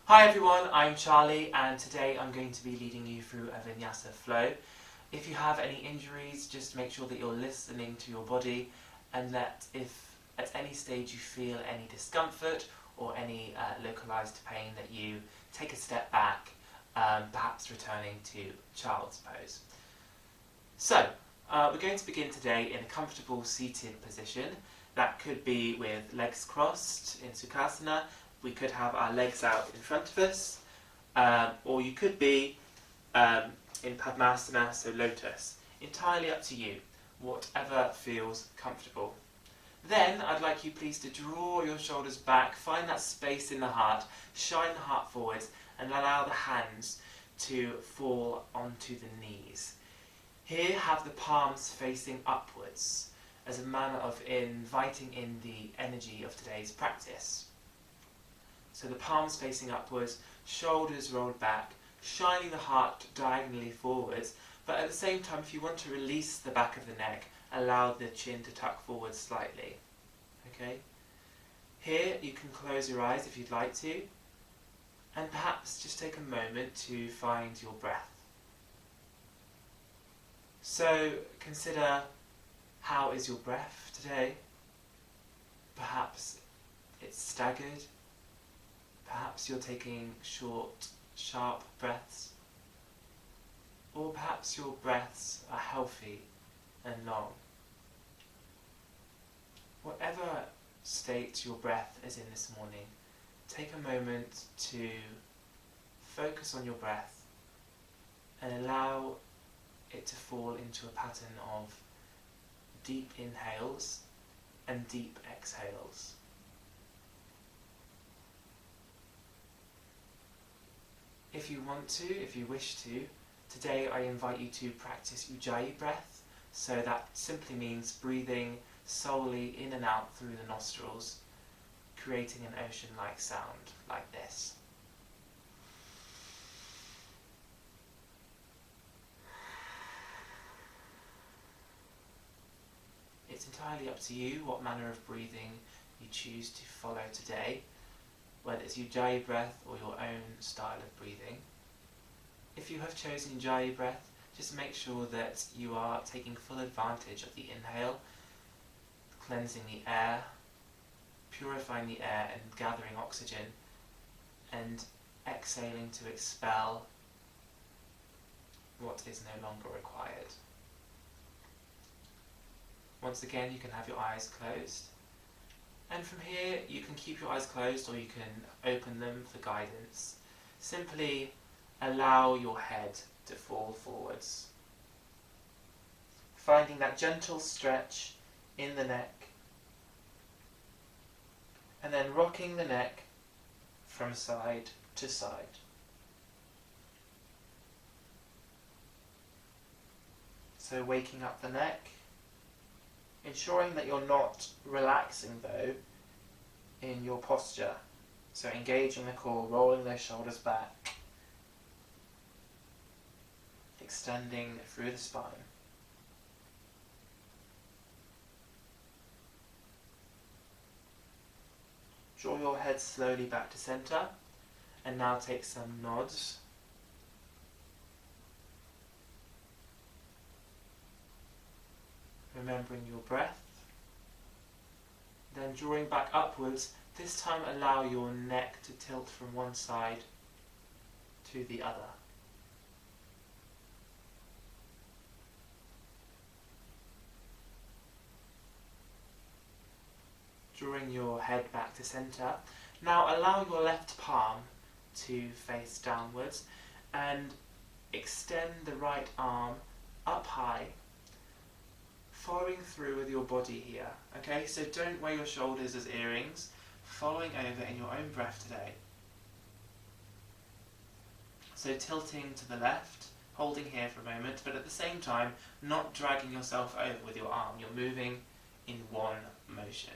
Hi everyone, I'm Charlie and today I'm going to be leading you through a Vinyasa flow. If you have any injuries, just make sure that you're listening to your body and that if at any stage you feel any discomfort or any localized pain, that you take a step back, perhaps returning to child's pose. So, we're going to begin today in a comfortable seated position. That could be with legs crossed in Sukhasana. We could have our legs out in front of us, or you could be in Padmasana, so lotus. Entirely up to you, whatever feels comfortable. Then I'd like you please to draw your shoulders back, find that space in the heart, shine the heart forwards and allow the hands to fall onto the knees. Here have the palms facing upwards as a manner of inviting in the energy of today's practice. So the palms facing upwards, shoulders rolled back, shining the heart diagonally forwards, but at the same time, if you want to release the back of the neck, allow the chin to tuck forward slightly. Okay? Here you can close your eyes if you'd like to, and perhaps just take a moment to find your breath. So consider, how is your breath today? Perhaps it's staggered. Perhaps you're taking short, sharp breaths. Or perhaps your breaths are healthy and long. Whatever state your breath is in this morning, take a moment to focus on your breath and allow it to fall into a pattern of deep inhales and deep exhales. If you want to, if you wish to, today I invite you to practice Ujjayi Breath. So that simply means breathing solely in and out through the nostrils, creating an ocean-like sound like this. It's entirely up to you what manner of breathing you choose to follow today, whether it's Ujjayi Breath or your own style of breathing. If you have chosen Ujjayi Breath, just make sure that you are taking full advantage of the inhale, cleansing the air, purifying the air and gathering oxygen, and exhaling to expel what is no longer required. Once again, you can have your eyes closed. And from here, you can keep your eyes closed or you can open them for guidance. Simply allow your head to fall forwards. Finding that gentle stretch in the neck. And then rocking the neck from side to side. So waking up the neck. Ensuring that you're not relaxing though in your posture. So engaging the core, rolling those shoulders back, extending through the spine. Draw your head slowly back to center and now take some nods. Remembering your breath, then drawing back upwards, this time allow your neck to tilt from one side to the other. Drawing your head back to center, now allow your left palm to face downwards and extend the right arm up high, following through with your body here. Okay, so don't wear your shoulders as earrings, following over in your own breath today. So tilting to the left, holding here for a moment, but at the same time not dragging yourself over with your arm. You're moving in one motion.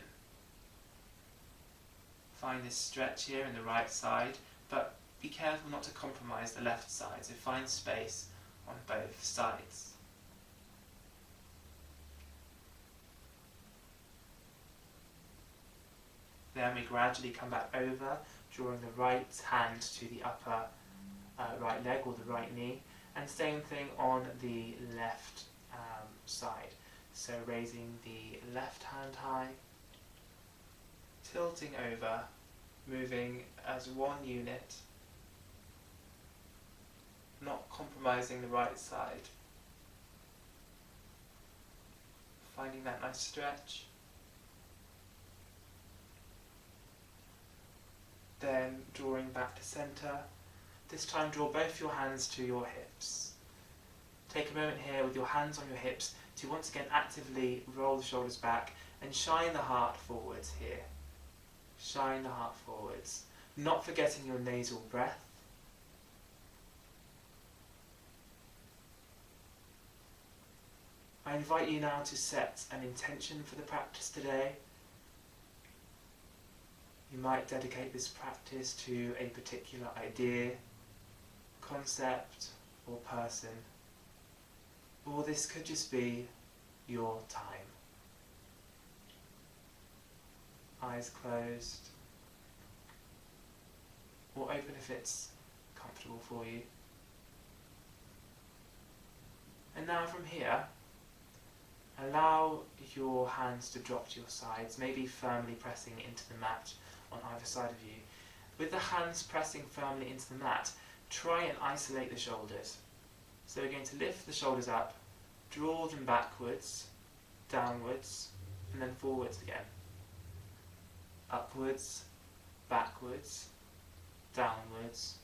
Find this stretch here in the right side, but be careful not to compromise the left side, so find space on both sides. Then we gradually come back over, drawing the right hand to the upper right leg or the right knee, and same thing on the left side. So raising the left hand high, tilting over, moving as one unit, not compromising the right side. Finding that nice stretch. Then drawing back to center. This time draw both your hands to your hips. Take a moment here with your hands on your hips to once again actively roll the shoulders back and shine the heart forwards here. Shine the heart forwards, not forgetting your nasal breath. I invite you now to set an intention for the practice today. You might dedicate this practice to a particular idea, concept, or person. Or this could just be your time. Eyes closed, or open if it's comfortable for you. And now from here, allow your hands to drop to your sides, maybe firmly pressing into the mat on either side of you. With the hands pressing firmly into the mat, try and isolate the shoulders. So we're going to lift the shoulders up, draw them backwards, downwards, and then forwards again. Upwards, backwards, downwards,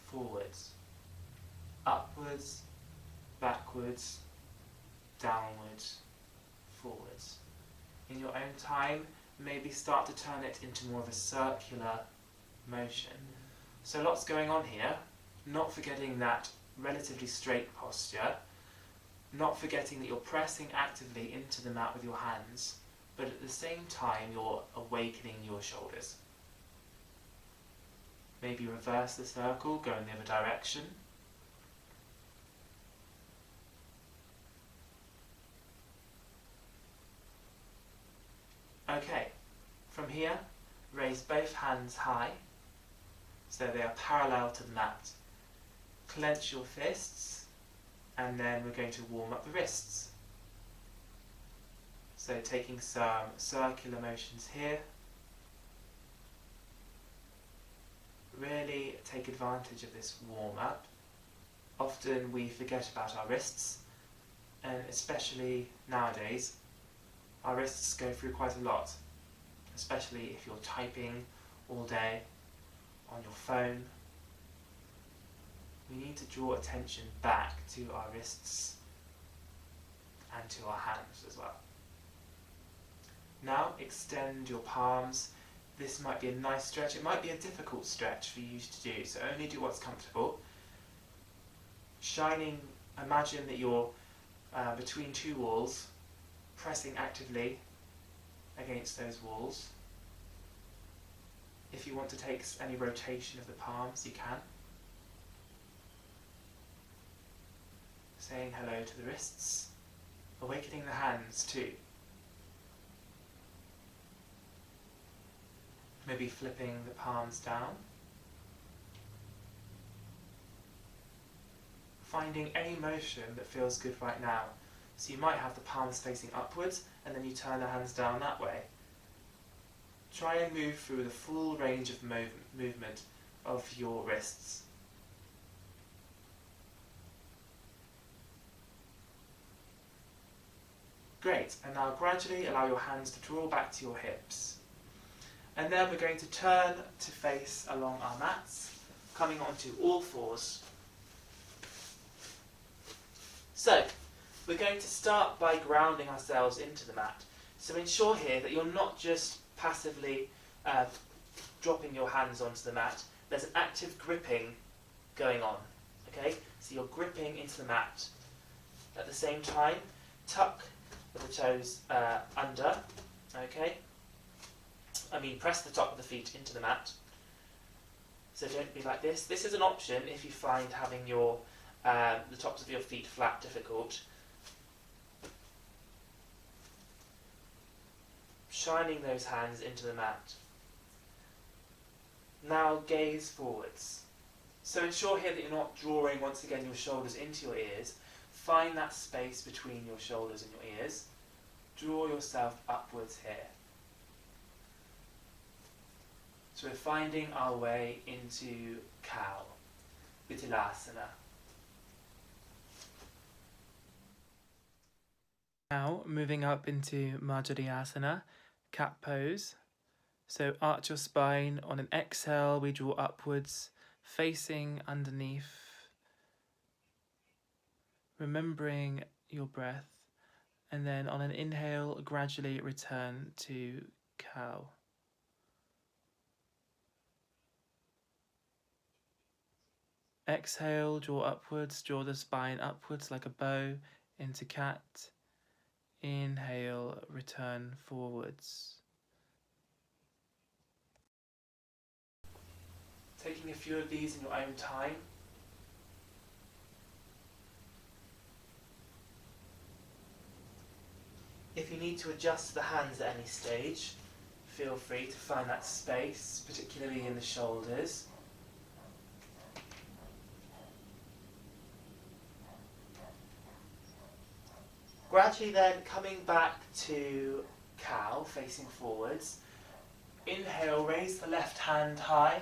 forwards. Upwards, backwards, downwards, forwards. In your own time, maybe start to turn it into more of a circular motion. So lots going on here, not forgetting that relatively straight posture, not forgetting that you're pressing actively into the mat with your hands, but at the same time you're awakening your shoulders. Maybe reverse the circle, go in the other direction. Okay, from here, raise both hands high, so they are parallel to the mat. Clench your fists, and then we're going to warm up the wrists. So taking some circular motions here. Really take advantage of this warm up. Often we forget about our wrists, and especially nowadays, our wrists go through quite a lot, especially if you're typing all day on your phone. We need to draw attention back to our wrists and to our hands as well. Now extend your palms. This might be a nice stretch. It might be a difficult stretch for you to do, so only do what's comfortable. Imagine that you're between two walls, pressing actively against those walls. If you want to take any rotation of the palms, you can. Saying hello to the wrists, awakening the hands too. Maybe flipping the palms down. Finding any motion that feels good right now. So you might have the palms facing upwards and then you turn the hands down that way. Try and move through the full range of movement of your wrists. Great, and now gradually allow your hands to draw back to your hips. And then we're going to turn to face along our mats, coming onto all fours. So, we're going to start by grounding ourselves into the mat. So ensure here that you're not just passively dropping your hands onto the mat. There's an active gripping going on. Okay, so you're gripping into the mat. At the same time, tuck the toes under. Okay. Press the top of the feet into the mat. So don't be like this. This is an option if you find having your the tops of your feet flat difficult. Shining those hands into the mat. Now gaze forwards. So ensure here that you're not drawing once again your shoulders into your ears. Find that space between your shoulders and your ears. Draw yourself upwards here. So we're finding our way into cow, Tadasana. Now moving up into Asana, cat pose. So arch your spine. On an exhale, we draw upwards, facing underneath, remembering your breath. And then on an inhale, gradually return to cow. Exhale, draw upwards, draw the spine upwards like a bow into cat. Inhale, return forwards. Taking a few of these in your own time. If you need to adjust the hands at any stage, feel free to find that space, particularly in the shoulders. Gradually then coming back to cow, facing forwards. Inhale, raise the left hand high.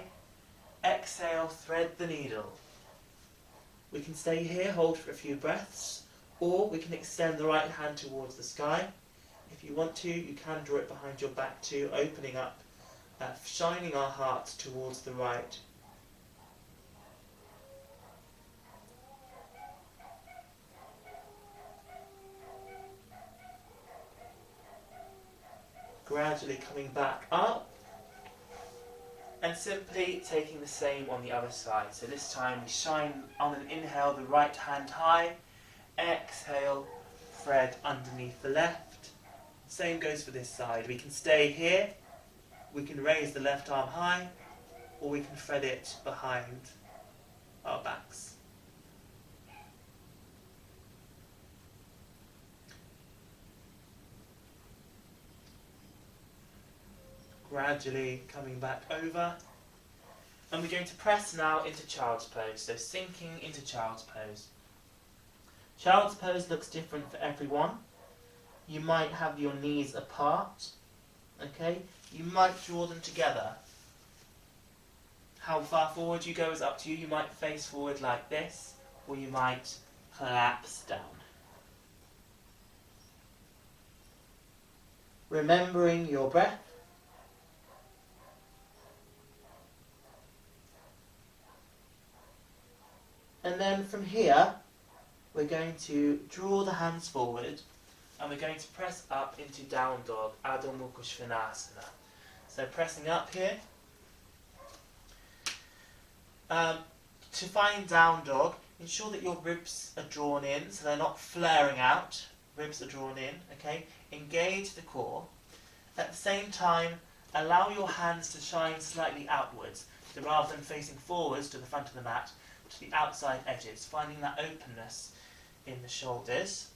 Exhale, thread the needle. We can stay here, hold for a few breaths, or we can extend the right hand towards the sky. If you want to, you can draw it behind your back too, opening up, shining our hearts towards the right. Gradually coming back up, and simply taking the same on the other side. So this time we shine on an inhale the right hand high, exhale, thread underneath the left. Same goes for this side. We can stay here, we can raise the left arm high, or we can thread it behind our backs. Gradually coming back over, and we're going to press now into child's pose, so sinking into child's pose. Child's pose looks different for everyone. You might have your knees apart, okay? You might draw them together. How far forward you go is up to you. You might face forward like this, or you might collapse down. Remembering your breath. And then from here, we're going to draw the hands forward and we're going to press up into down dog, Adho Mukha Svanasana. So pressing up here. To find down dog, ensure that your ribs are drawn in so they're not flaring out. Ribs are drawn in, okay? Engage the core. At the same time, allow your hands to shine slightly outwards. So rather than facing forwards to the front of the mat, to the outside edges, finding that openness in the shoulders.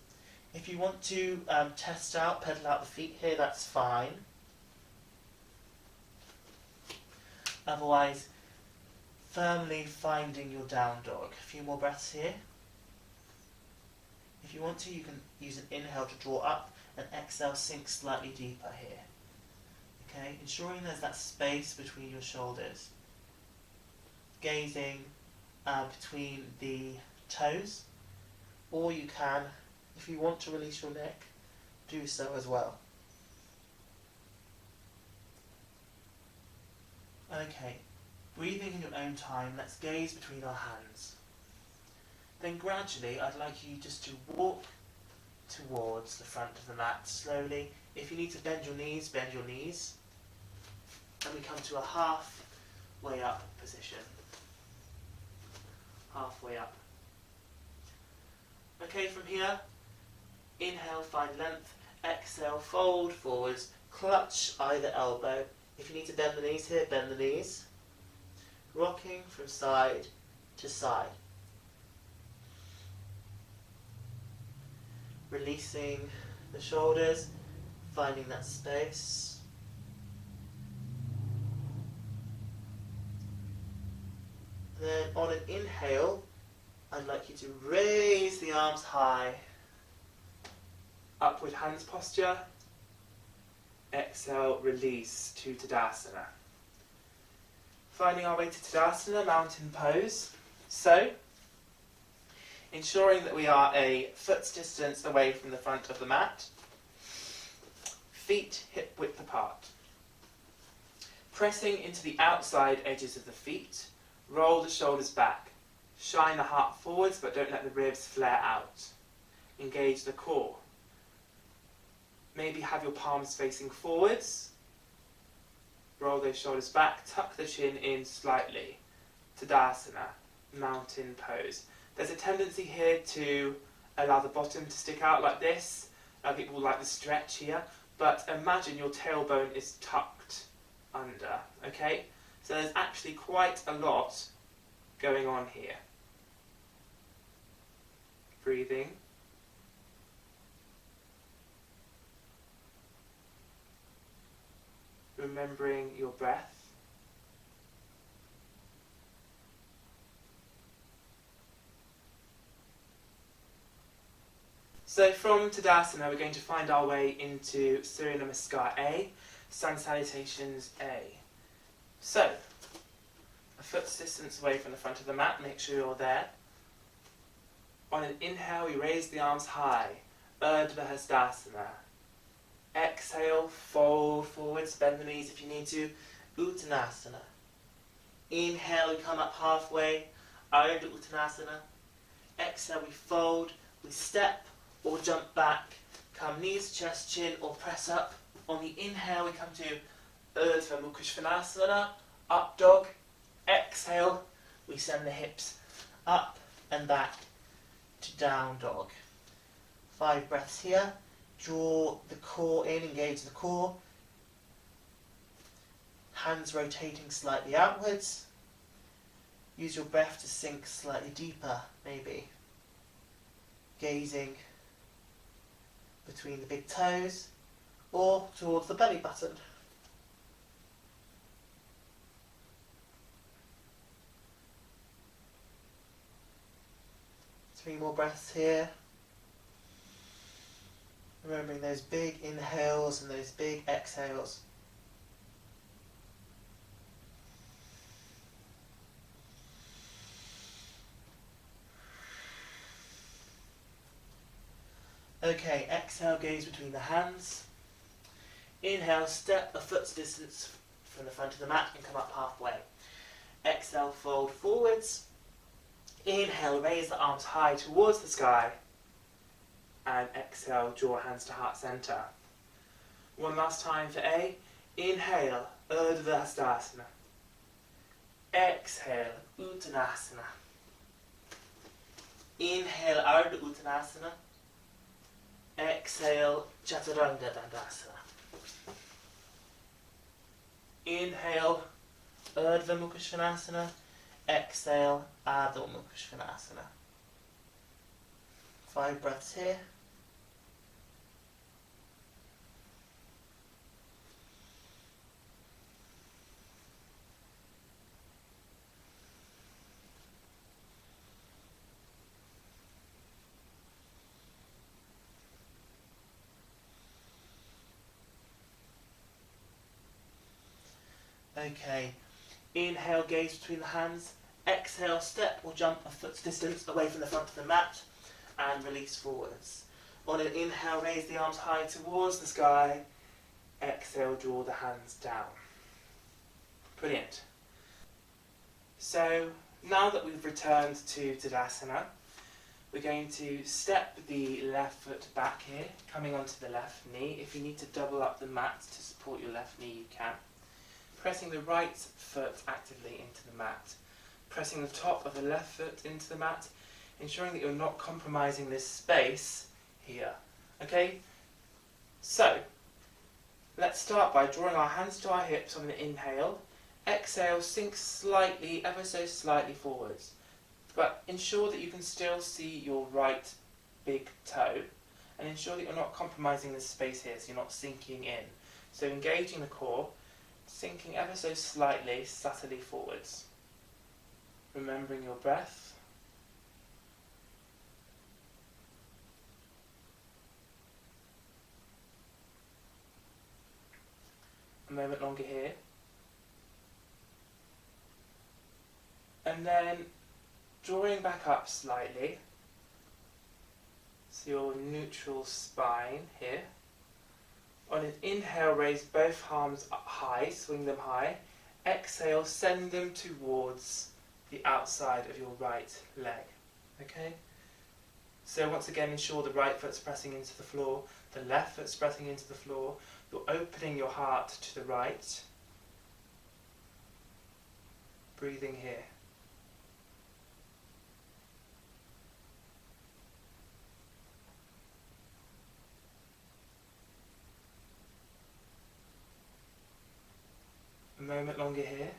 If you want to test out, pedal out the feet here, that's fine. Otherwise, firmly finding your down dog. A few more breaths here. If you want to, you can use an inhale to draw up and exhale, sink slightly deeper here. Okay, ensuring there's that space between your shoulders. Gazing between the toes, or you can, if you want to release your neck, do so as well. Okay, breathing in your own time, let's gaze between our hands. Then gradually, I'd like you just to walk towards the front of the mat slowly. If you need to bend your knees, bend your knees. And we come to a halfway up position. Halfway up. Okay, from here, inhale, find length, exhale, fold forwards, clutch either elbow. If you need to bend the knees here, bend the knees. Rocking from side to side. Releasing the shoulders, finding that space. Then on an inhale, I'd like you to raise the arms high. Upward hands posture. Exhale, release to Tadasana. Finding our way to Tadasana, mountain pose. So, ensuring that we are a foot's distance away from the front of the mat. Feet hip width apart. Pressing into the outside edges of the feet. Roll the shoulders back. Shine the heart forwards, but don't let the ribs flare out. Engage the core. Maybe have your palms facing forwards. Roll those shoulders back. Tuck the chin in slightly. Tadasana, mountain pose. There's a tendency here to allow the bottom to stick out like this. People like the stretch here. But imagine your tailbone is tucked under, okay? So there's actually quite a lot going on here. Breathing. Remembering your breath. So from Tadasana, we're going to find our way into Surya Namaskar A, Sun Salutations A. So, a foot's distance away from the front of the mat, make sure you're there. On an inhale, we raise the arms high, Urdhva Hastasana. Exhale, fold forwards, bend the knees if you need to, Uttanasana. Inhale, we come up halfway, Ardha Uttanasana. Exhale, we fold, we step or jump back, come knees, chest, chin, or press up. On the inhale, we come to Urdhva Mukha Svanasana, up dog. Exhale, we send the hips up and back to down dog. 5 breaths here. Draw the core in, engage the core. Hands rotating slightly outwards. Use your breath to sink slightly deeper, maybe. Gazing between the big toes or towards the belly button. 3 more breaths here. Remembering those big inhales and those big exhales. Okay, exhale, gaze between the hands. Inhale, step a foot's distance from the front of the mat and come up halfway. Exhale, fold forwards. Inhale, raise the arms high towards the sky. And exhale, draw hands to heart center. One last time for A. Inhale, Urdhva Hastasana. Exhale, Uttanasana. Inhale, Ardha Uttanasana. Exhale, Chaturanga Dandasana. Inhale, Urdhva Mukha Svanasana. Exhale, Adho Mukha Svanasana. 5 breaths here. Okay, inhale, gaze between the hands. Exhale, step or jump a foot's distance away from the front of the mat and release forwards. On an inhale, raise the arms high towards the sky. Exhale, draw the hands down. Brilliant. So now that we've returned to Tadasana, we're going to step the left foot back here, coming onto the left knee. If you need to double up the mat to support your left knee, you can. Pressing the right foot actively into the mat. Pressing the top of the left foot into the mat, ensuring that you're not compromising this space here. Okay? So, let's start by drawing our hands to our hips on the inhale. Exhale, sink slightly, ever so slightly forwards. But ensure that you can still see your right big toe, and ensure that you're not compromising this space here, so you're not sinking in. So engaging the core, sinking ever so slightly, subtly forwards. Remembering your breath. A moment longer here. And then drawing back up slightly. So your neutral spine here. On an inhale, raise both arms up high, swing them high. Exhale, send them towards the outside of your right leg. Okay? So once again, ensure the right foot's pressing into the floor, the left foot's pressing into the floor. You're opening your heart to the right. Breathing here. A moment longer here.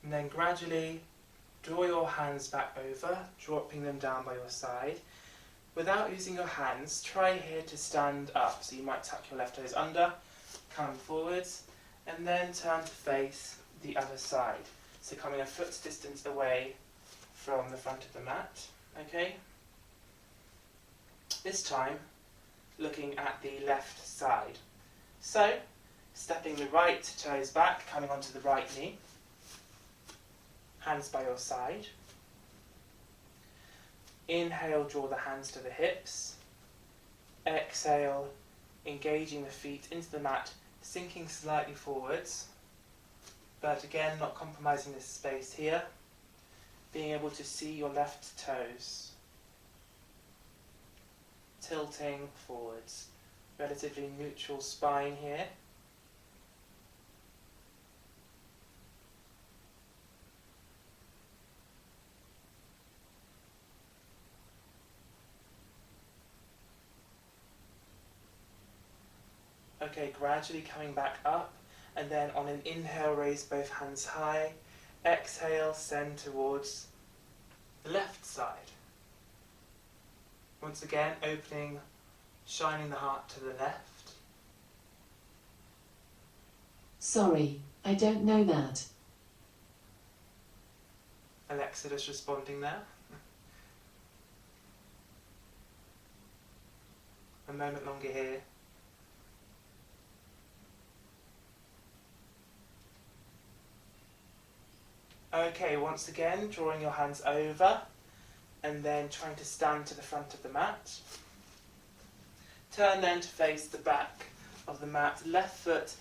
And then gradually draw your hands back over, dropping them down by your side. Without using your hands, try here to stand up. So you might tuck your left toes under, come forwards, and then turn to face the other side. So coming a foot's distance away from the front of the mat. Okay? This time, looking at the left side. So, stepping the right toes back, coming onto the right knee. Hands by your side. Inhale, draw the hands to the hips. Exhale, engaging the feet into the mat, sinking slightly forwards. But again, not compromising the space here. Being able to see your left toes. Tilting forwards. Relatively neutral spine here. Okay, gradually coming back up, and then on an inhale, raise both hands high. Exhale, send towards the left side. Once again, opening, shining the heart to the left. Sorry, I don't know that. Alexa just responding there. A moment longer here. Okay, once again, drawing your hands over and then trying to stand to the front of the mat. Turn then to face the back of the mat. Left foot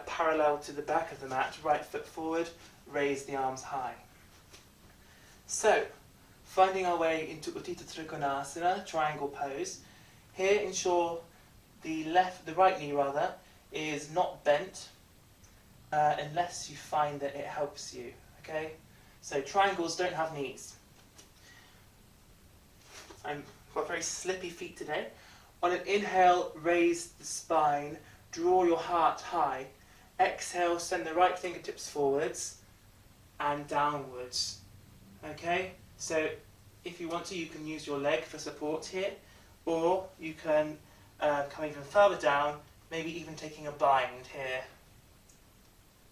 parallel to the back of the mat, right foot forward, raise the arms high. So, finding our way into Untitled Konasana, triangle pose. Here, ensure the right knee is not bent unless you find that it helps you. Okay, so triangles don't have knees. I've got very slippy feet today. On an inhale, raise the spine, draw your heart high. Exhale, send the right fingertips forwards and downwards. Okay, so if you want to, you can use your leg for support here, or you can come even further down, maybe even taking a bind here.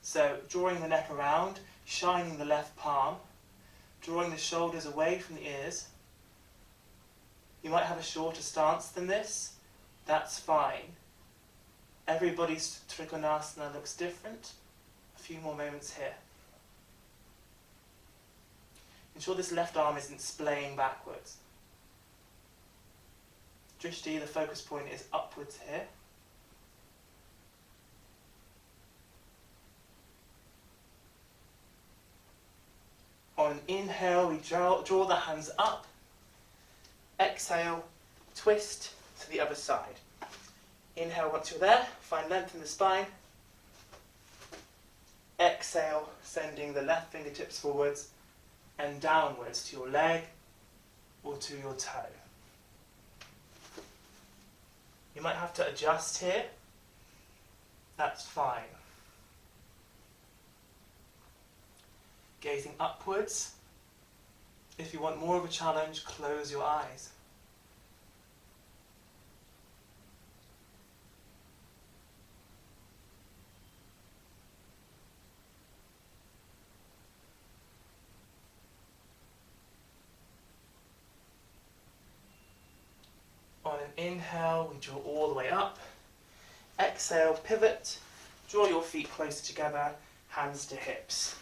So drawing the neck around, shining the left palm, drawing the shoulders away from the ears. You might have a shorter stance than this. That's fine. Everybody's Trikonasana looks different. A few more moments here. Ensure this left arm isn't splaying backwards. Drishti, the focus point, is upwards here. On inhale, we draw the hands up. Exhale, twist to the other side. Inhale once you're there, find length in the spine. Exhale, sending the left fingertips forwards and downwards to your leg or to your toe. You might have to adjust here. That's fine. Gazing upwards. If you want more of a challenge, close your eyes. inhale, we draw all the way up. Exhale, pivot, draw your feet closer together, hands to hips.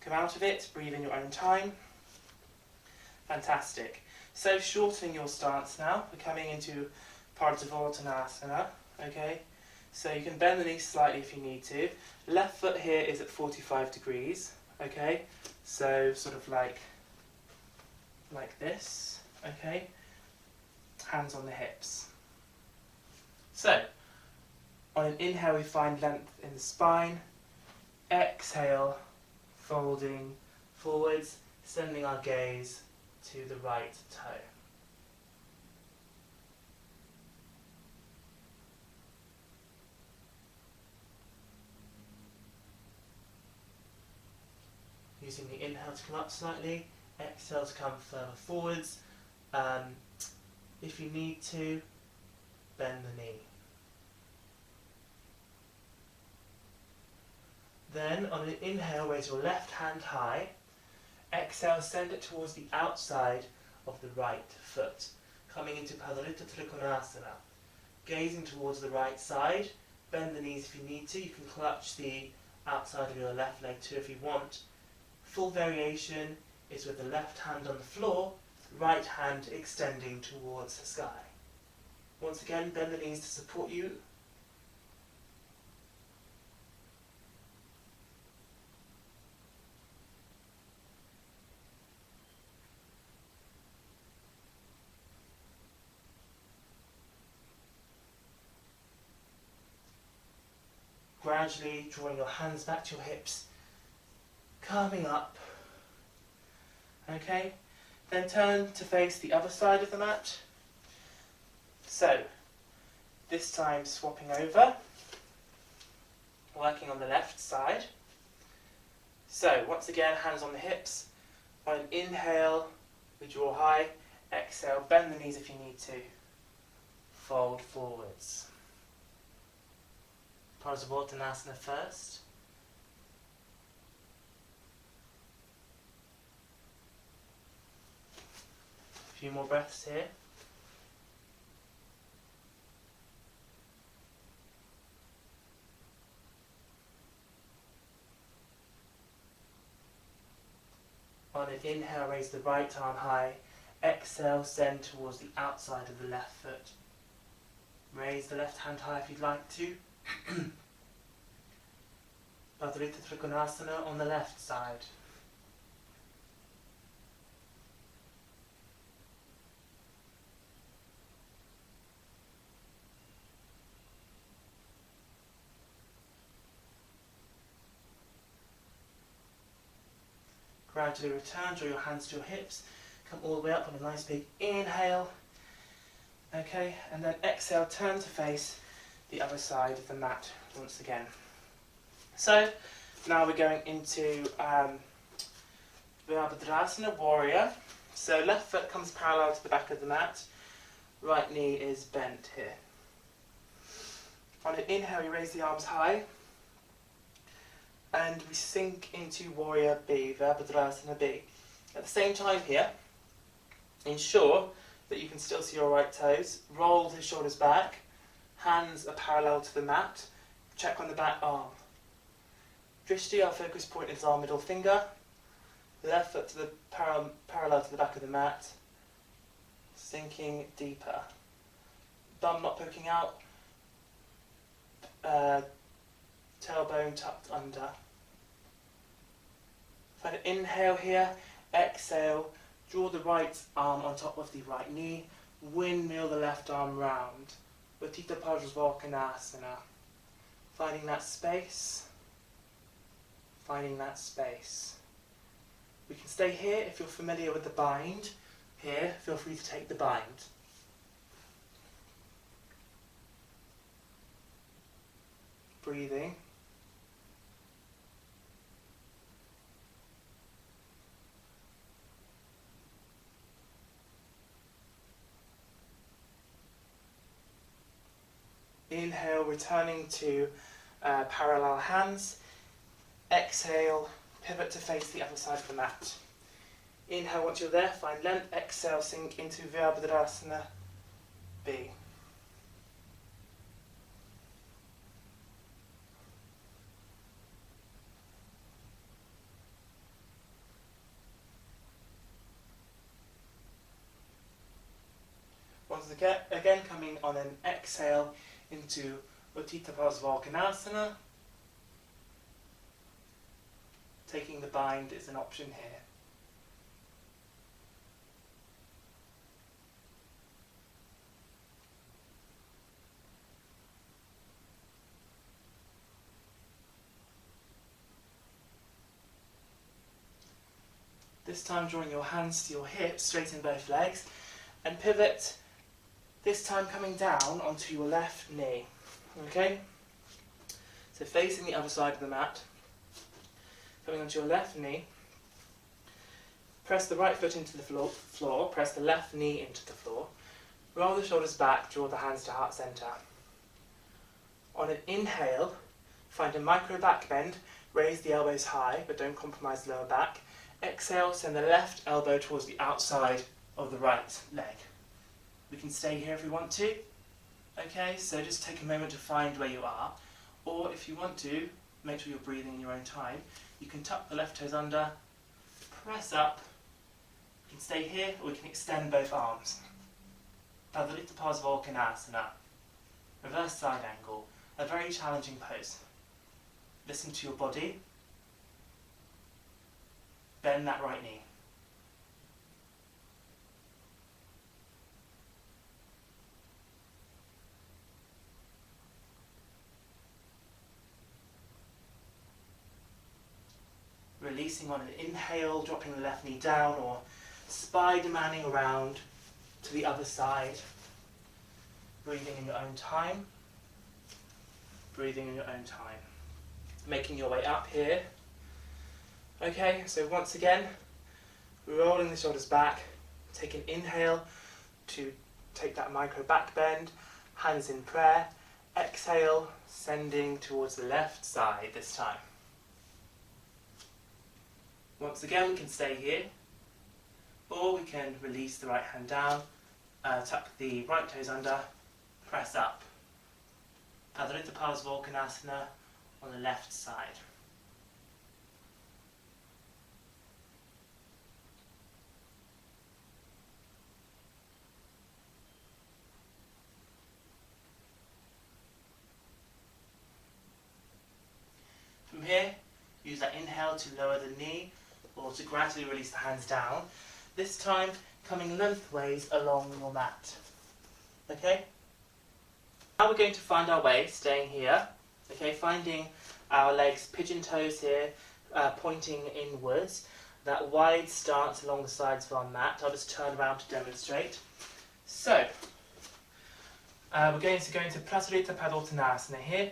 Come out of it, breathe in your own time. Fantastic. So shortening your stance now, we're coming into Baddha Konasana, okay? So you can bend the knees slightly if you need to. Left foot here is at 45 degrees, okay? So sort of like this, okay? Hands on the hips. So, on an inhale we find length in the spine. Exhale, folding forwards, sending our gaze to the right toe. Using the inhale to come up slightly, exhale to come further forwards. If you need to, bend the knee. Then on an inhale, raise your left hand high. Exhale, send it towards the outside of the right foot, coming into Untitled Konasana. Gazing towards the right side, bend the knees if you need to. You can clutch the outside of your left leg too if you want. Full variation is with the left hand on the floor, right hand extending towards the sky. Once again, bend the knees to support you. Gradually drawing your hands back to your hips, coming up. Okay, then turn to face the other side of the mat. So, this time swapping over, working on the left side. So, once again, hands on the hips. On an inhale, we draw high. Exhale, bend the knees if you need to. Fold forwards. Baddha Konasana first. A few more breaths here. On an inhale, raise the right arm high. Exhale, send towards the outside of the left foot. Raise the left hand high if you'd like to. Baddha Konasana on the left side. Gradually return, draw your hands to your hips, come all the way up on a nice big inhale. Okay, and then exhale, turn to face the other side of the mat once again. So, now we're going into Tadasana, warrior. So left foot comes parallel to the back of the mat, right knee is bent here. On an inhale, you raise the arms high, and we sink into warrior B, Tadasana B. At the same time here, ensure that you can still see your right toes, roll the shoulders back, hands are parallel to the mat, check on the back arm. Drishti, our focus point, is our middle finger, left foot to the parallel to the back of the mat, sinking deeper. Bum not poking out, tailbone tucked under. Find an inhale here, exhale, draw the right arm on top of the right knee, windmill the left arm round. Baddha Konasana. Finding that space, finding that space. We can stay here if you're familiar with the bind. Here, feel free to take the bind. Breathing. Inhale, returning to parallel hands. Exhale, pivot to face the other side of the mat. Inhale, once you're there, find length. Exhale, sink into Baddha Konasana be. Once again, coming on an exhale into Utthita Konasana. Taking the bind is an option here. This time drawing your hands to your hips, straighten both legs, and pivot, this time coming down onto your left knee. Okay? So facing the other side of the mat, coming onto your left knee, press the right foot into the floor, press the left knee into the floor, roll the shoulders back, draw the hands to heart center. On an inhale, find a micro back bend, raise the elbows high, but don't compromise the lower back. Exhale, send the left elbow towards the outside of the right leg. We can stay here if we want to. Okay, so just take a moment to find where you are. Or if you want to, make sure you're breathing in your own time. You can tuck the left toes under, press up. You can stay here, or we can extend both arms. Baddha Konasana. Reverse side angle. A very challenging pose. Listen to your body. Bend that right knee. Releasing on an inhale, dropping the left knee down, or Spider-Manning around to the other side. Breathing in your own time. Breathing in your own time. Making your way up here. Okay, so once again, rolling the shoulders back. Take an inhale to take that micro back bend. Hands in prayer. Exhale, sending towards the left side this time. Once again, we can stay here, or we can release the right hand down, tuck the right toes under, press up. Baddha Konasana on the left side. From here, use that inhale to lower the knee, or to gradually release the hands down. This time, coming lengthways along your mat. Okay? Now we're going to find our way, staying here. Okay, finding our legs, pigeon toes here, pointing inwards. That wide stance along the sides of our mat. I'll just turn around to demonstrate. So, we're going to go into Tadasana here.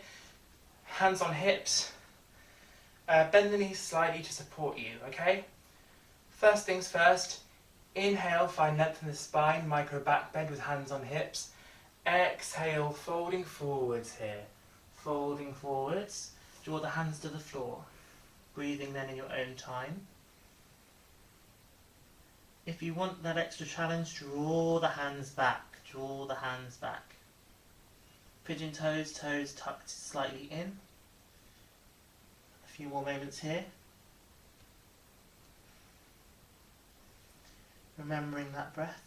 Hands on hips. Bend the knees slightly to support you, okay? First things first, inhale, find length in the spine, micro back bend with hands on hips. Exhale, folding forwards here. Folding forwards, draw the hands to the floor. Breathing then in your own time. If you want that extra challenge, draw the hands back. Draw the hands back. Pigeon toes, toes tucked slightly in. A few more moments here. Remembering that breath.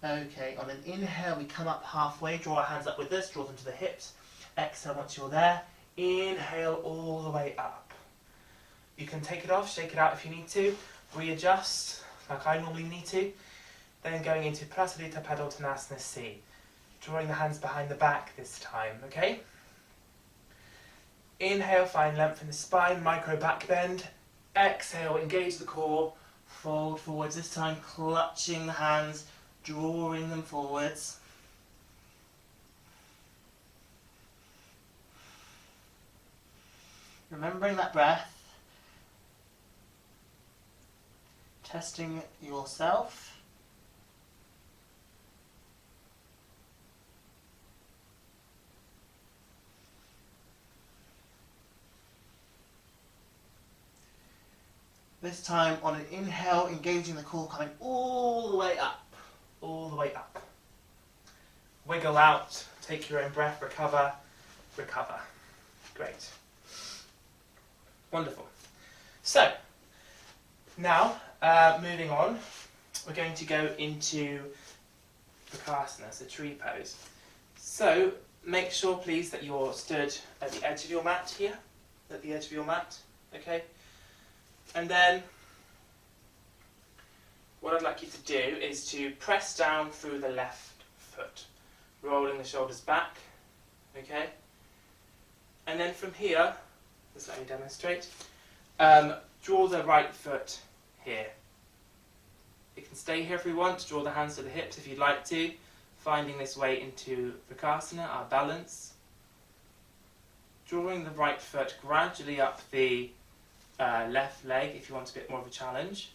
Okay, on an inhale we come up halfway, draw our hands up with us, draw them to the hips. Exhale once you're there. Inhale all the way up. You can take it off, shake it out if you need to, readjust like I normally need to. Then going into Prasarita Padottanasana C. Drawing the hands behind the back this time, okay? Inhale, find length in the spine, micro back bend. Exhale, engage the core, fold forwards, this time clutching the hands, drawing them forwards. Remembering that breath. Testing yourself. This time on an inhale, engaging the core, coming all the way up. All the way up. Wiggle out, take your own breath, recover, recover. Great. Wonderful. So, now, moving on, we're going to go into Bakasana, so tree pose. So, make sure please that you're stood at the edge of your mat here, at the edge of your mat, okay? And then, what I'd like you to do is to press down through the left foot, rolling the shoulders back, okay? And then from here, just let me demonstrate, draw the right foot here. You can stay here if you want, draw the hands to the hips if you'd like to, finding this way into Bakasana, our balance. Drawing the right foot gradually up the left leg if you want a bit more of a challenge.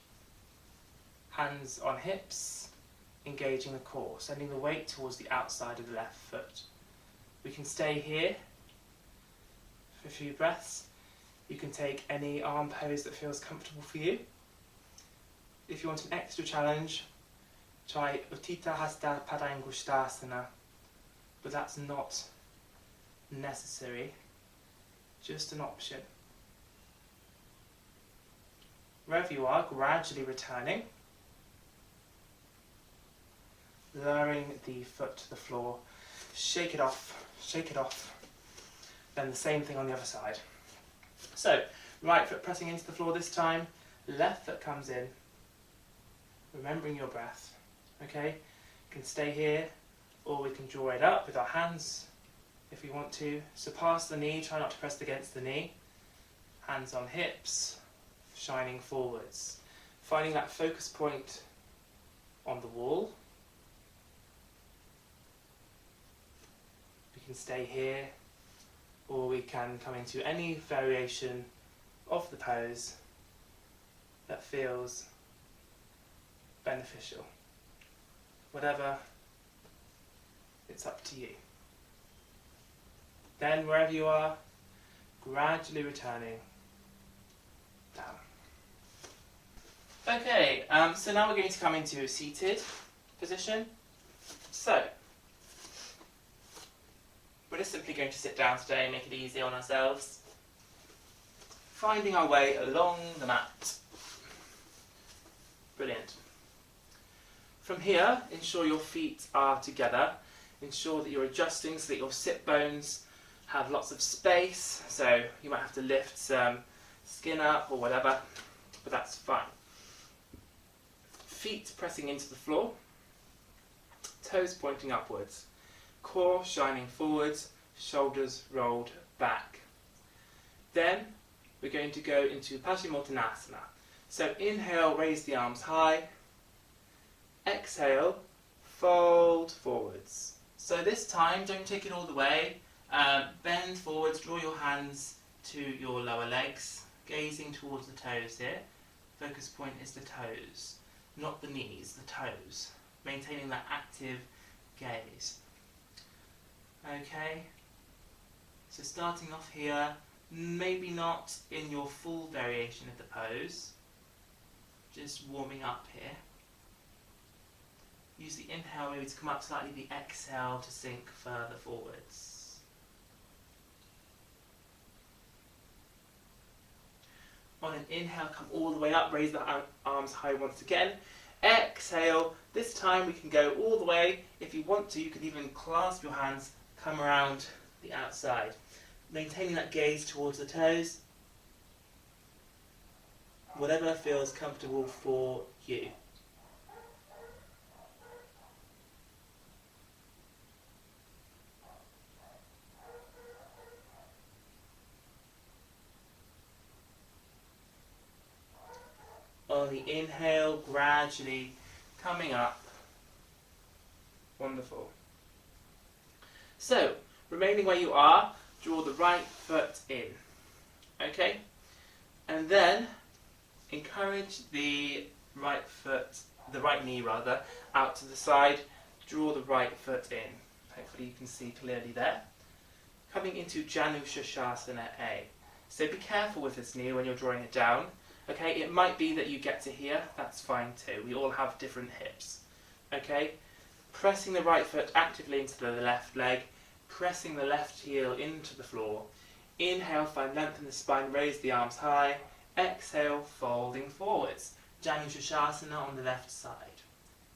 Hands on hips, engaging the core, sending the weight towards the outside of the left foot. We can stay here for a few breaths. You can take any arm pose that feels comfortable for you. If you want an extra challenge, try Uttita Hasta Padangusthasana, but that's not necessary, just an option. Wherever you are, gradually returning, lowering the foot to the floor, shake it off, then the same thing on the other side. So, right foot pressing into the floor this time, left foot comes in, remembering your breath, okay? You can stay here, or we can draw it up with our hands if we want to. Surpass the knee, try not to press against the knee. Hands on hips, shining forwards. Finding that focus point on the wall. We can stay here, or we can come into any variation of the pose that feels beneficial. Whatever, it's up to you. Then wherever you are, gradually returning down. Okay, so now we're going to come into a seated position. So, we're just simply going to sit down today and make it easy on ourselves. Finding our way along the mat. Brilliant. From here, ensure your feet are together. Ensure that you're adjusting so that your sit bones have lots of space. So you might have to lift some skin up or whatever, but that's fine. Feet pressing into the floor. Toes pointing upwards. Core shining forwards, shoulders rolled back. Then we're going to go into Paschimottanasana. So inhale, raise the arms high. Exhale, fold forwards. So this time, don't take it all the way. Bend forwards, draw your hands to your lower legs, gazing towards the toes here. Focus point is the toes, not the knees, the toes. Maintaining that active gaze. Okay, so starting off here, maybe not in your full variation of the pose, just warming up here. Use the inhale maybe to come up slightly, the exhale to sink further forwards. On an inhale, come all the way up, raise the arms high once again. Exhale, this time we can go all the way. If you want to, you can even clasp your hands, come around the outside. Maintaining that gaze towards the toes. Whatever feels comfortable for you. On the inhale, gradually coming up. Wonderful. So, remaining where you are, draw the right foot in. Okay? And then encourage the right foot, the right knee rather, out to the side. Draw the right foot in. Hopefully you can see clearly there. Coming into Janu Shavasana A. So be careful with this knee when you're drawing it down. Okay, it might be that you get to here, that's fine too. We all have different hips. Okay, pressing the right foot actively into the left leg, pressing the left heel into the floor. Inhale, find length in the spine, raise the arms high. Exhale, folding forwards. Ujjayi Shavasana on the left side,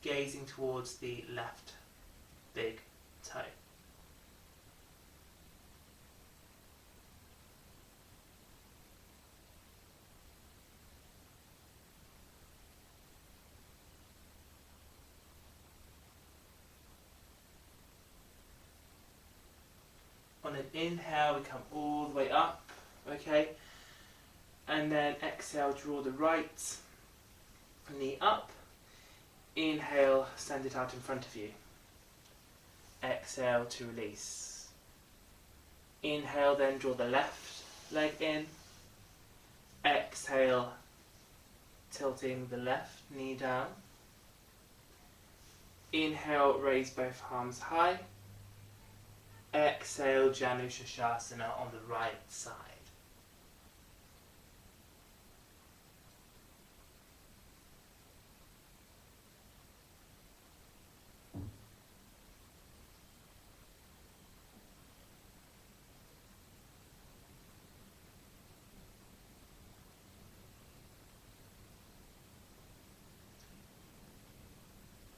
gazing towards the left big toe. On an inhale, we come all the way up, okay? And then exhale, draw the right knee up. Inhale, send it out in front of you. Exhale to release. Inhale, then draw the left leg in. Exhale, tilting the left knee down. Inhale, raise both arms high. Exhale, Ujjayi Shavasana on the right side.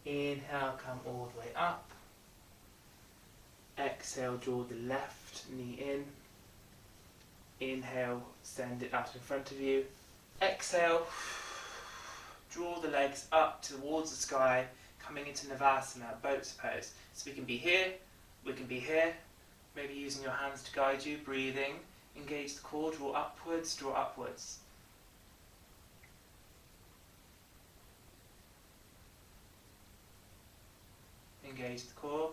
Inhale, come all the way up. Exhale, draw the left knee in. Inhale, send it out in front of you. Exhale, draw the legs up towards the sky, coming into Navasana, boat's pose. So we can be here, we can be here, maybe using your hands to guide you, breathing, engage the core, draw upwards, draw upwards. Engage the core.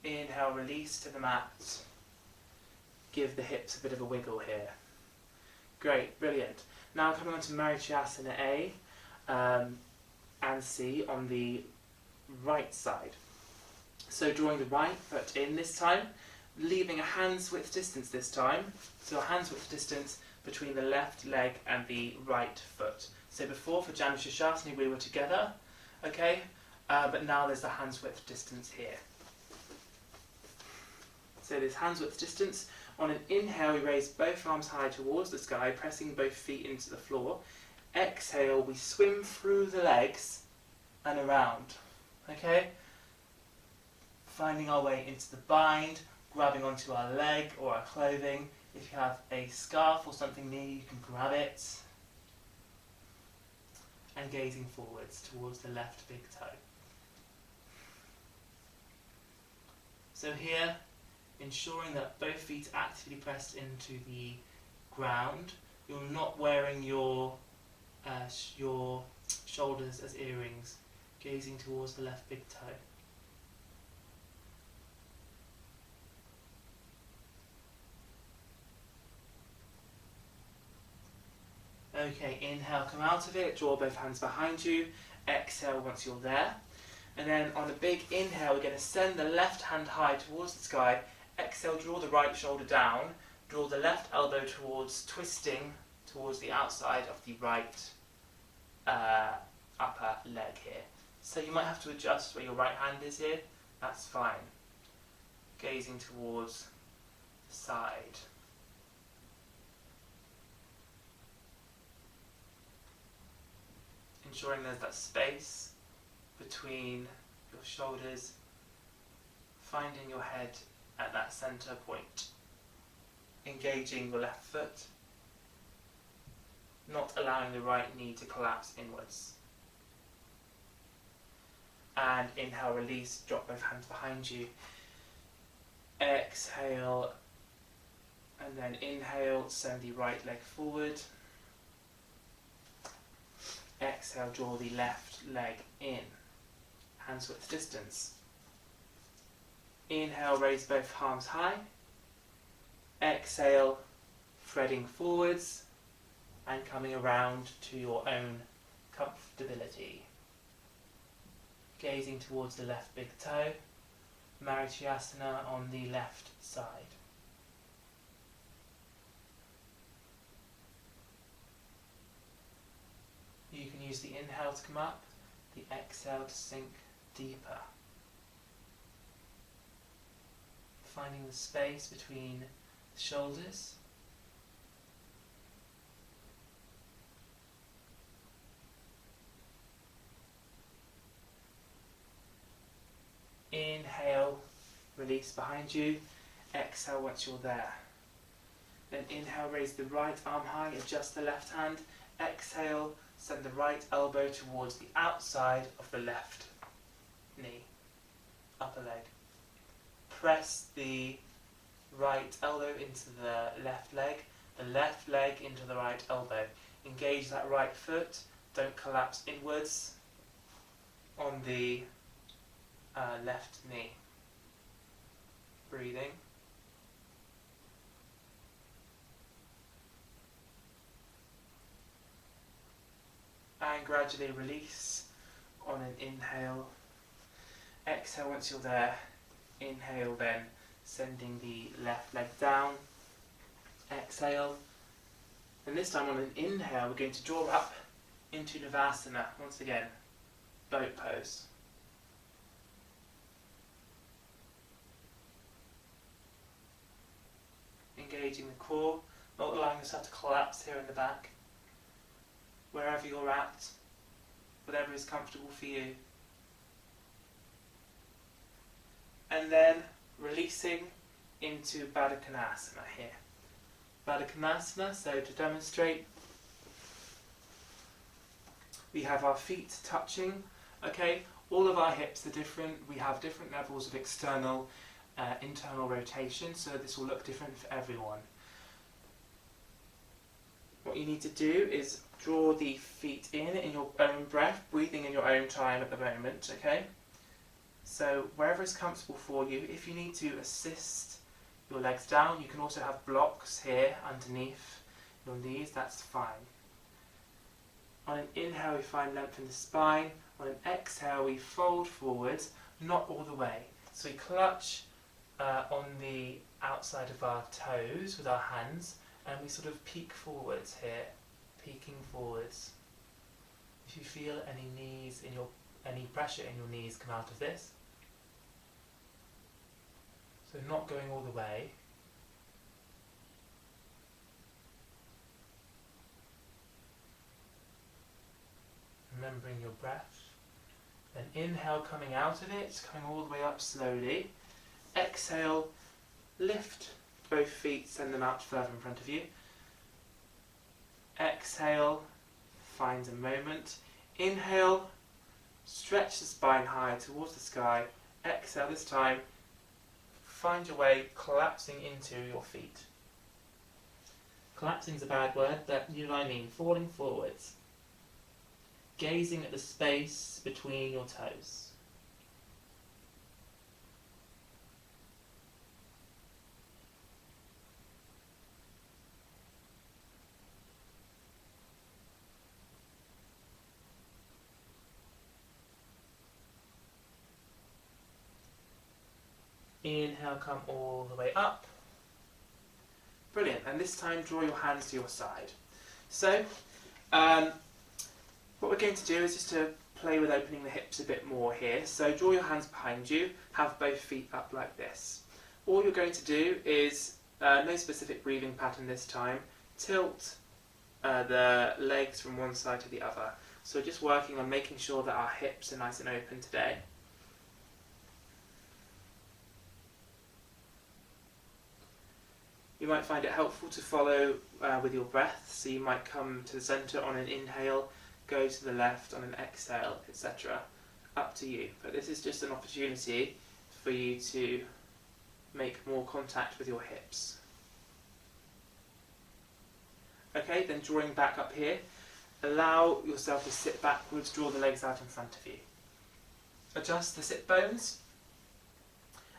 Inhale, release to the mat. Give the hips a bit of a wiggle here. Great, brilliant. Now coming on to Marichyasana A and C on the right side. So drawing the right foot in this time, leaving a hand's width distance this time. So a hand's width distance between the left leg and the right foot. So before for Ujjayi Shavasana we were together, okay? But now there's a hand's width distance here. So this hand's width distance. On an inhale, we raise both arms high towards the sky, pressing both feet into the floor. Exhale, we swim through the legs and around, okay? Finding our way into the bind, grabbing onto our leg or our clothing. If you have a scarf or something near you, you can grab it. And gazing forwards towards the left big toe. So here, ensuring that both feet are actively pressed into the ground. You're not wearing your shoulders as earrings, gazing towards the left big toe. Okay, inhale, come out of it, draw both hands behind you. Exhale once you're there. And then on a big inhale, we're going to send the left hand high towards the sky. Exhale, draw the right shoulder down. Draw the left elbow towards, twisting towards the outside of the right upper leg here. So you might have to adjust where your right hand is here. That's fine. Gazing towards the side. Ensuring there's that space between your shoulders, finding your head at that center point, engaging your left foot, not allowing the right knee to collapse inwards. And inhale, release, drop both hands behind you. Exhale, and then inhale, send the right leg forward. Exhale, draw the left leg in, hands width distance. Inhale, raise both arms high. Exhale, threading forwards and coming around to your own comfortability. Gazing towards the left big toe, Marichyasana on the left side. Use the inhale to come up, the exhale to sink deeper. Finding the space between the shoulders. Inhale, release behind you. Exhale once you're there. Then inhale, raise the right arm high, adjust the left hand. Exhale, send the right elbow towards the outside of the left knee, upper leg. Press the right elbow into the left leg into the right elbow. Engage that right foot, don't collapse inwards on the left knee. Breathing. And gradually release on an inhale. Exhale once you're there. Inhale then, sending the left leg down. Exhale. And this time on an inhale, we're going to draw up into Shavasana. Once again, boat pose. Engaging the core, not allowing yourself to collapse here in the back. Wherever you're at, whatever is comfortable for you. And then releasing into Baddha Konasana here. Baddha Konasana, so to demonstrate, we have our feet touching, okay? All of our hips are different, we have different levels of external, internal rotation, so this will look different for everyone. What you need to do is draw the feet in your own breath, breathing in your own time at the moment, okay? So wherever is comfortable for you, if you need to assist your legs down, you can also have blocks here underneath your knees, that's fine. On an inhale we find length in the spine, on an exhale we fold forwards, not all the way. So we clutch on the outside of our toes with our hands, and we sort of peek forwards here, peeking forwards. If you feel any pressure in your knees come out of this, so not going all the way. Remembering your breath. Then inhale, coming out of it, coming all the way up slowly. Exhale, lift both feet, send them out further in front of you. Exhale, find a moment. Inhale, stretch the spine high towards the sky. Exhale this time, find your way collapsing into your feet. Collapsing is a bad word, but you know what I mean, falling forwards. Gazing at the space between your toes. Inhale, come all the way up. Brilliant, and this time draw your hands to your side. So, what we're going to do is just to play with opening the hips a bit more here. So draw your hands behind you, have both feet up like this. All you're going to do is, no specific breathing pattern this time, tilt the legs from one side to the other. So just working on making sure that our hips are nice and open today. You might find it helpful to follow with your breath, so you might come to the centre on an inhale, go to the left on an exhale, etc. Up to you, but this is just an opportunity for you to make more contact with your hips. Okay, then drawing back up here, allow yourself to sit backwards, draw the legs out in front of you. Adjust the sit bones,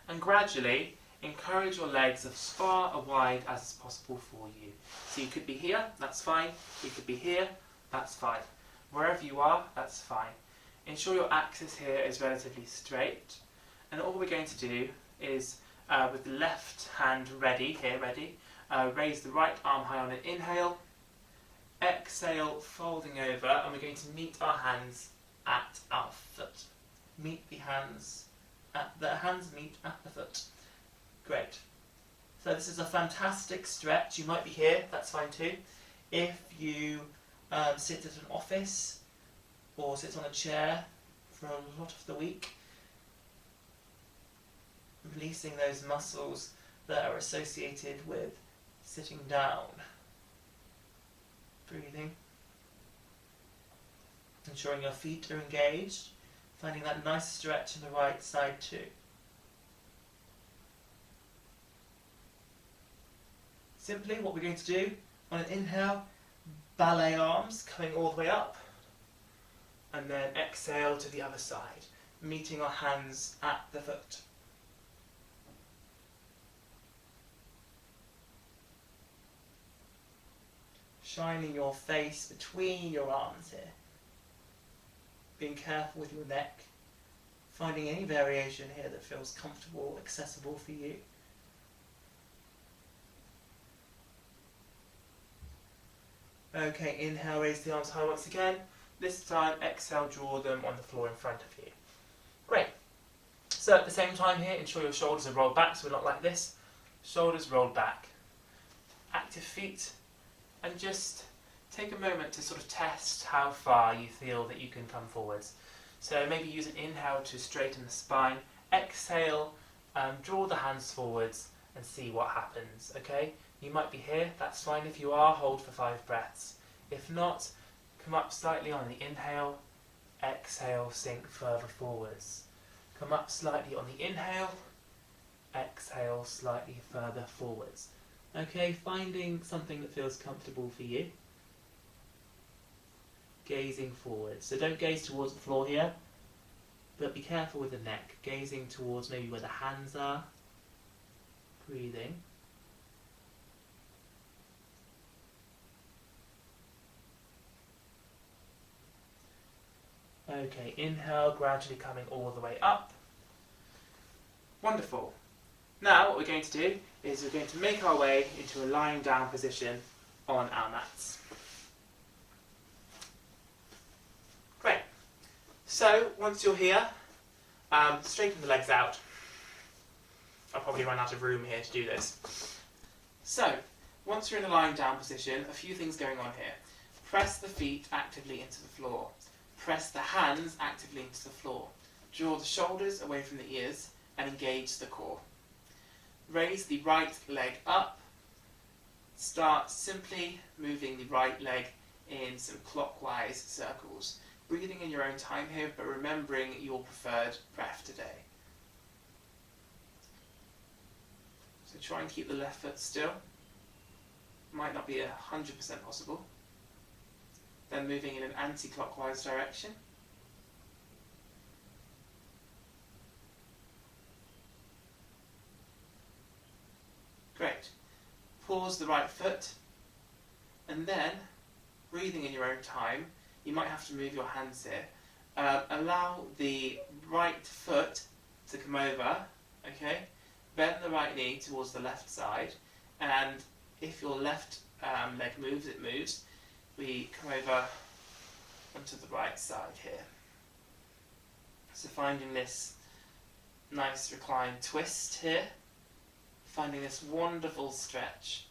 and gradually encourage your legs as far wide as is possible for you. So you could be here, that's fine. You could be here, that's fine. Wherever you are, that's fine. Ensure your axis here is relatively straight. And all we're going to do is, with the left hand ready, raise the right arm high on an inhale. Exhale, folding over, and we're going to meet our hands at our foot. Meet the hands meet at the foot. Great. So this is a fantastic stretch. You might be here, that's fine too. If you sit at an office or sit on a chair for a lot of the week, releasing those muscles that are associated with sitting down. Breathing. Ensuring your feet are engaged. Finding that nice stretch in the right side too. Simply what we're going to do on an inhale, ballet arms coming all the way up. And then exhale to the other side, meeting our hands at the foot. Shining your face between your arms here. Being careful with your neck. Finding any variation here that feels comfortable, accessible for you. Okay, inhale, raise the arms high once again. This time, exhale, draw them on the floor in front of you. Great. So at the same time here, ensure your shoulders are rolled back, so we're not like this. Shoulders rolled back. Active feet. And just take a moment to sort of test how far you feel that you can come forwards. So maybe use an inhale to straighten the spine. Exhale, draw the hands forwards and see what happens, okay? You might be here, that's fine. If you are, hold for 5 breaths. If not, come up slightly on the inhale. Exhale, sink further forwards. Come up slightly on the inhale. Exhale, slightly further forwards. Okay, finding something that feels comfortable for you. Gazing forward. So don't gaze towards the floor here, but be careful with the neck. Gazing towards maybe where the hands are. Breathing. Okay, inhale, gradually coming all the way up. Wonderful. Now what we're going to do is we're going to make our way into a lying down position on our mats. Great. So once you're here, straighten the legs out. I'll probably run out of room here to do this. So once you're in a lying down position, a few things going on here. Press the feet actively into the floor. Press the hands actively into the floor. Draw the shoulders away from the ears and engage the core. Raise the right leg up. Start simply moving the right leg in some clockwise circles. Breathing in your own time here, but remembering your preferred breath today. So try and keep the left foot still. Might not be 100% possible. Then moving in an anti-clockwise direction. Great. Pause the right foot, and then, breathing in your own time, you might have to move your hands here. Allow the right foot to come over, okay? Bend the right knee towards the left side, and if your left leg moves, it moves. We come over onto the right side here. So finding this nice reclined twist here. Finding this wonderful stretch.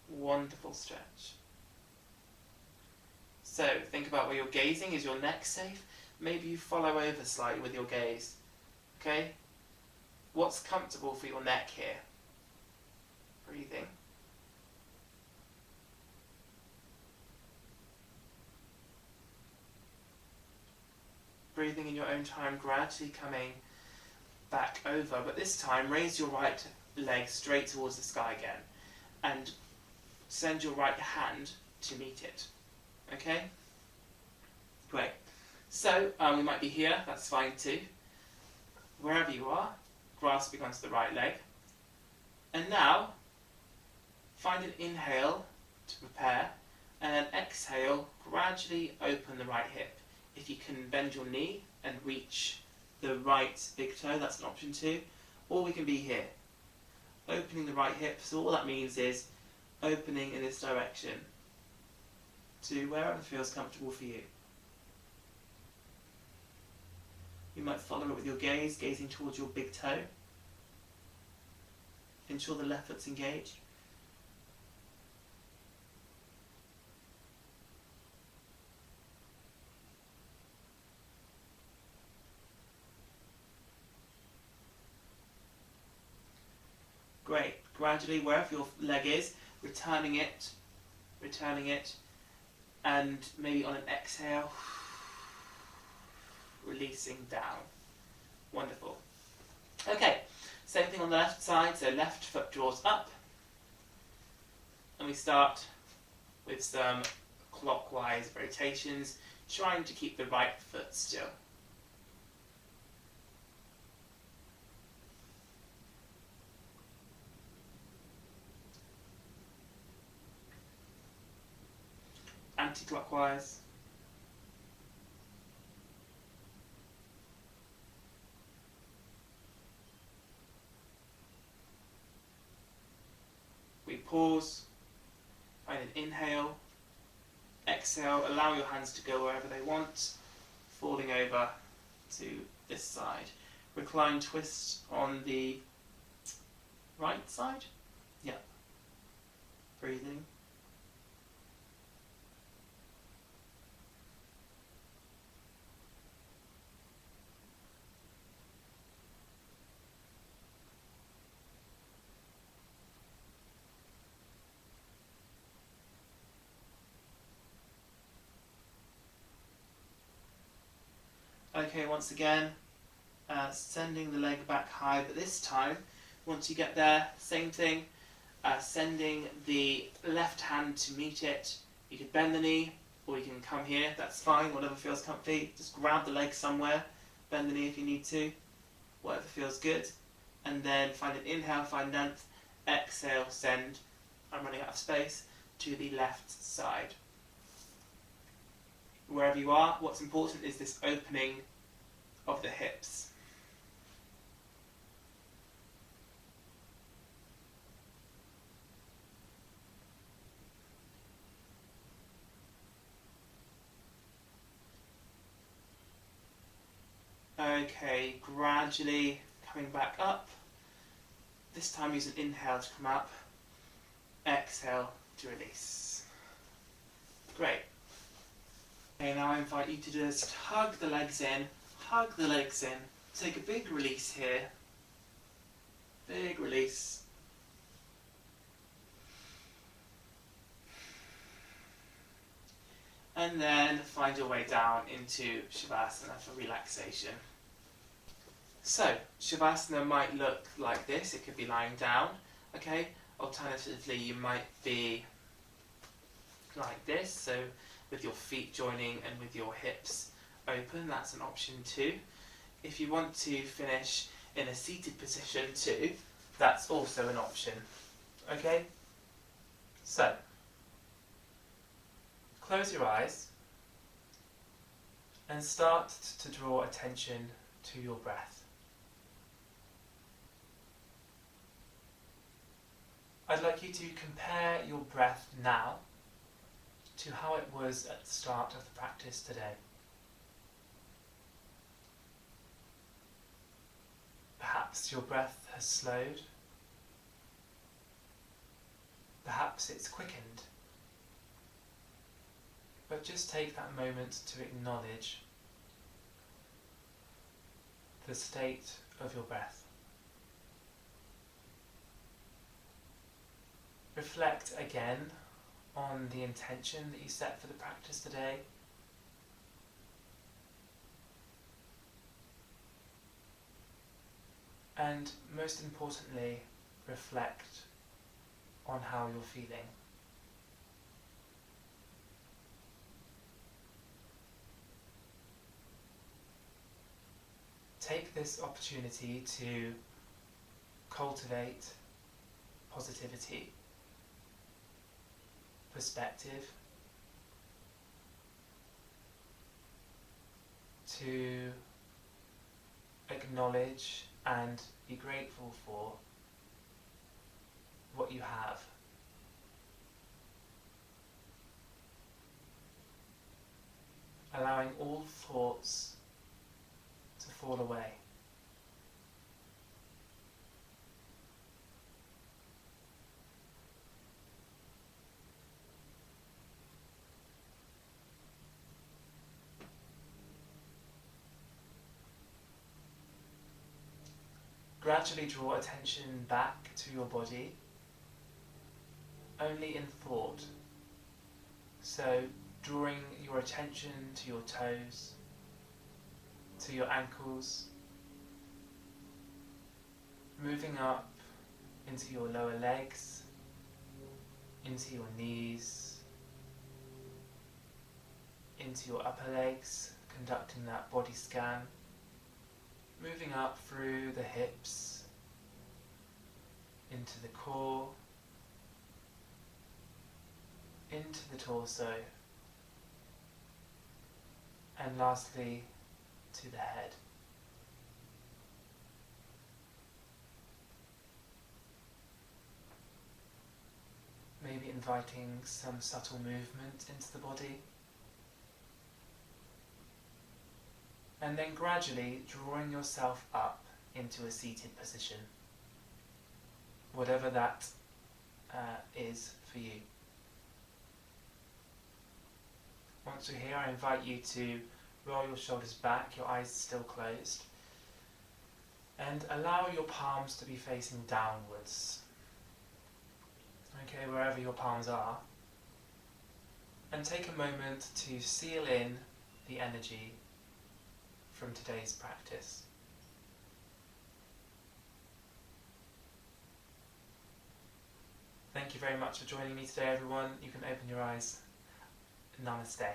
Wonderful stretch. So think about where you're gazing. Is your neck safe? Maybe you follow over slightly with your gaze. Okay? What's comfortable for your neck here? Breathing. Breathing in your own time, gradually coming back over, but this time raise your right leg straight towards the sky again and send your right hand to meet it. Okay? Great. So we might be here, that's fine too. Wherever you are, grasping onto the right leg. And now, find an inhale to prepare, and an exhale, gradually open the right hip. If you can bend your knee and reach the right big toe, that's an option too. Or we can be here, opening the right hip. So all that means is opening in this direction. to wherever feels comfortable for you. You might follow it with your gaze, gazing towards your big toe. Ensure the left foot's engaged. Great. Gradually, wherever your leg is, returning it, and maybe on an exhale, releasing down. Wonderful. Okay, same thing on the left side, so left foot draws up, and we start with some clockwise rotations, trying to keep the right foot still. Anti-clockwise. We pause, find an inhale, exhale, allow your hands to go wherever they want, falling over to this side. Recline twist on the right side. Yeah. Breathing. Okay, once again, sending the leg back high, but this time, once you get there, same thing, sending the left hand to meet it. You could bend the knee, or you can come here, that's fine, whatever feels comfy. Just grab the leg somewhere, bend the knee if you need to, whatever feels good. And then find an inhale, find length, exhale, send, I'm running out of space, to the left side. Wherever you are, what's important is this opening of the hips. Okay, gradually coming back up. This time use an inhale to come up, exhale to release. Great. Okay, now I invite you to just hug the legs in, take a big release here, big release. And then find your way down into Shavasana for relaxation. So, Shavasana might look like this, it could be lying down, okay? Alternatively, you might be like this, so with your feet joining and with your hips open, that's an option too. If you want to finish in a seated position too, that's also an option, okay? So, close your eyes and start to draw attention to your breath. I'd like you to compare your breath now to how it was at the start of the practice today. Perhaps your breath has slowed. Perhaps it's quickened. But just take that moment to acknowledge the state of your breath. Reflect again on the intention that you set for the practice today. And most importantly, reflect on how you're feeling. Take this opportunity to cultivate positivity, perspective, to acknowledge and be grateful for what you have. allowing all thoughts to fall away. Gradually draw attention back to your body, only in thought. So drawing your attention to your toes, to your ankles, moving up into your lower legs, into your knees, into your upper legs, conducting that body scan. Moving up through the hips, into the core, into the torso, and lastly to the head. Maybe inviting some subtle movement into the body. And then gradually drawing yourself up into a seated position, whatever that is for you. Once you're here, I invite you to roll your shoulders back, your eyes still closed, and allow your palms to be facing downwards. Okay, wherever your palms are. And take a moment to seal in the energy from today's practice. Thank you very much for joining me today, everyone. You can open your eyes. Namaste.